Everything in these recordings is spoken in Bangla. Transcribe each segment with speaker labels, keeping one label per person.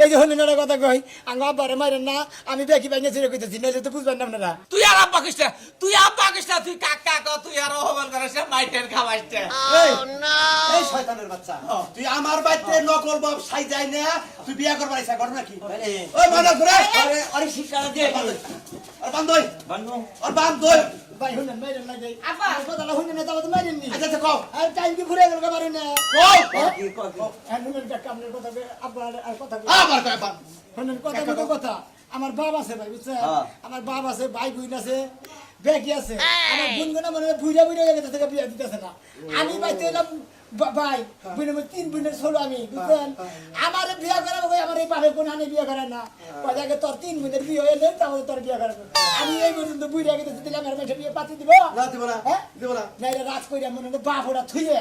Speaker 1: এই যে হলেন কথা কই আঙ্গা আব্বারে মারেন না আমি বেকি ভাঙে ছিড়ে কইতেছি নাইলে তো বুঝবেন না আপনারা
Speaker 2: তুই আর আব্বা কইছ না তুই কাকা ক তুই আর হবল করিস না মাইটের খাওয়াইছ
Speaker 3: এই শয়তানের বাচ্চা তুই আমার বাইতে নকল বাপ সাই যায় না তুই বিয়া করবার ইচ্ছা কর নাকি ওই মানা করে
Speaker 2: আরে শিক্ষা দে
Speaker 3: আর বান্ধই আর বান্ধই
Speaker 1: ভাই হলেন মারেন না যাই
Speaker 4: আব্বা
Speaker 1: কথাটা হইনে না তাও তো মারেন নি
Speaker 3: আচ্ছা কও
Speaker 1: আর টাইম কি ঘুরে গেল মারেন না
Speaker 3: কও
Speaker 1: হনুমান কাকা আপনার কথা আব্বা আর কথা
Speaker 3: আবার কয় বাপ
Speaker 1: হনুমান কথা কথা আমার বাপ আছে ভাই বুঝছেন আমার বাপ আছে ভাই বোন আছে বেকি আছে আমার বোনগুনা মানে বুইরা বুইরা গেছে থেকে বিয়া দিতেছে না আমি বাইতে এলাম ভাই বোনের মধ্যে 3 বোনের ছোট আমি বুঝছেন আমার বিয়া করাবো কই আমার এই বাপে কোন আনে বিয়া করে না কয় আগে তোর 3 বোনের বিয়ে হইলে তারপরে তোর বিয়া করাবো আমি এই পর্যন্ত বুইরা গেছে দিলে আমার মেয়ে বিয়ে পাতি দিব
Speaker 3: না দিব না দিব না
Speaker 1: নাইলে রাজ কইরা মনে বাপ ওরা থুইয়ে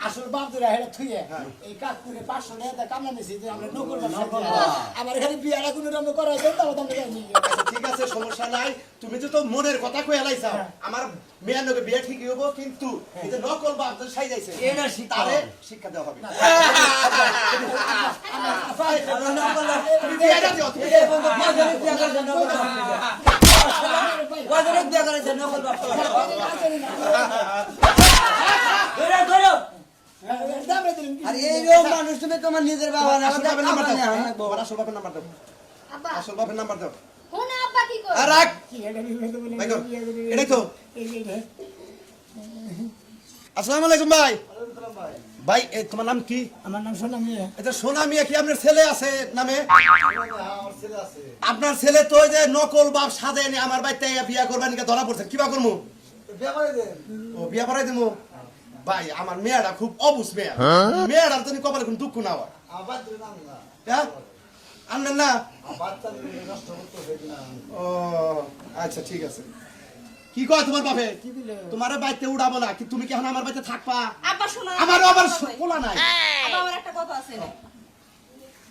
Speaker 1: আসল বাপ ধরে হেড়ে থুইয়ে এই কাজ করে 500 টাকা কামনা নিছি যে আমরা নকল আমার এখানে বিয়াটা কোনো রকম করা হইছে তাও তো আমরা জানি
Speaker 3: ঠিক আছে সমস্যা নাই তুমি তো মনের কথা কই এলাইছা আমার মেয়ের লগে বিয়া ঠিকই হবো কিন্তু এই যে নকল বাপ তো সাই যাইছে
Speaker 2: এটা শিক্ষা
Speaker 3: তারে শিক্ষা দেওয়া হবে
Speaker 2: আরে এই রকম মানুষ তুমি তোমার নিজের বাবা না
Speaker 3: আসল বাপের নাম্বার দাও আসল বাপের নাম্বার দাও
Speaker 4: আব্বা
Speaker 3: আসল বাপের নাম্বার দাও
Speaker 4: হুন আব্বা কি কর
Speaker 3: আর রাখ
Speaker 1: কি এটা বিয়ে বলে
Speaker 3: ভাই এটাই তো আসসালামু আলাইকুম ভাই ভাই এই তোমার নাম কি
Speaker 1: আমার নাম সোনা মিয়া
Speaker 3: এটা সোনা মিয়া কি আপনার ছেলে আছে নামে আপনার ছেলে তো ওই যে নকল বাপ সাজায় নি আমার বাড়িতে বিয়া করবার নিকে ধরা পড়ছে কিবা করবো ও বিয়া করাই দেবো ভাই আমার মেয়েটা খুব অবুঝ মেয়া মেয়েটার তুমি কপালে কোন দুঃখ না হয় আনলেন না ও আচ্ছা ঠিক আছে কি কয় তোমার বাপে
Speaker 1: কি দিলে
Speaker 3: তোমার বাড়িতে উড়াবো না কি তুমি কি এখন আমার বাড়িতে থাকবা
Speaker 4: আব্বা শোনো
Speaker 3: আমার আবার পোলা নাই
Speaker 4: আব্বা আমার একটা কথা আছে না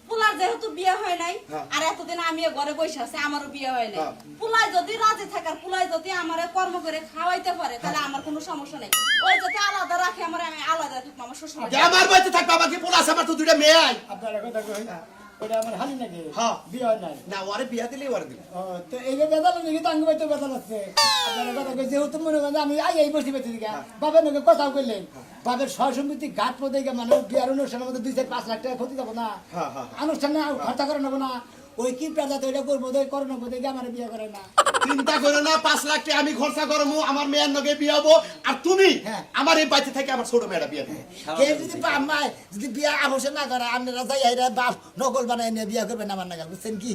Speaker 4: পোলার যেহেতু বিয়ে হয় নাই আর এতদিন আমিও ঘরে বসে আছি আমারও বিয়ে হয় নাই পোলাই যদি রাজি থাকার পোলাই যদি আমারে কর্ম করে খাওয়াইতে পারে তাহলে আমার কোনো সমস্যা নাই ওই যদি আলাদা রাখে আমার আমি আলাদা থাকবো আমার শ্বশুর
Speaker 3: যে আমার বাড়িতে থাকবা আমার কি পোলা আছে আমার তো দুইটা মেয়ে আই
Speaker 1: আপনারা কথা কই ওটা আমার হালি নাকি
Speaker 3: হ্যাঁ।
Speaker 1: বিয়ে হয় নাই
Speaker 3: না ওরে বিয়া দিলেই ওরে দিলে
Speaker 1: ও তো এই যে বেদাল নাকি তো আঙ্গুবাই তো বেদাল আছে আপনারা কথা কই যেহেতু মনে করেন আমি এই বসে বেঁচে দিকে বাবার নাকি কথাও কইলেন বাবার সহসম্মতি ঘাট পদে মানে বিয়ার অনুষ্ঠানের মধ্যে 2-4-5 লাখ টাকা ক্ষতি যাবো না অনুষ্ঠানে খরচা করে নেবো না ওই কি পেঁচা তো এটা করবো করো না বোধ আমার বিয়ে করে না
Speaker 3: চিন্তা করো না 5 লাখ টাকা আমি খরচা করবো আমার মেয়ের নগে বিয়ে হবো আর তুমি আমার এই বাড়িতে থেকে আমার ছোট মেয়েটা বিয়ে দিবে
Speaker 1: কেউ যদি যদি বিয়া আবশ্যক না করে আপনারা যাই বাপ নকল বানাই নিয়ে বিয়া করবেন আমার নাগাল বুঝছেন কি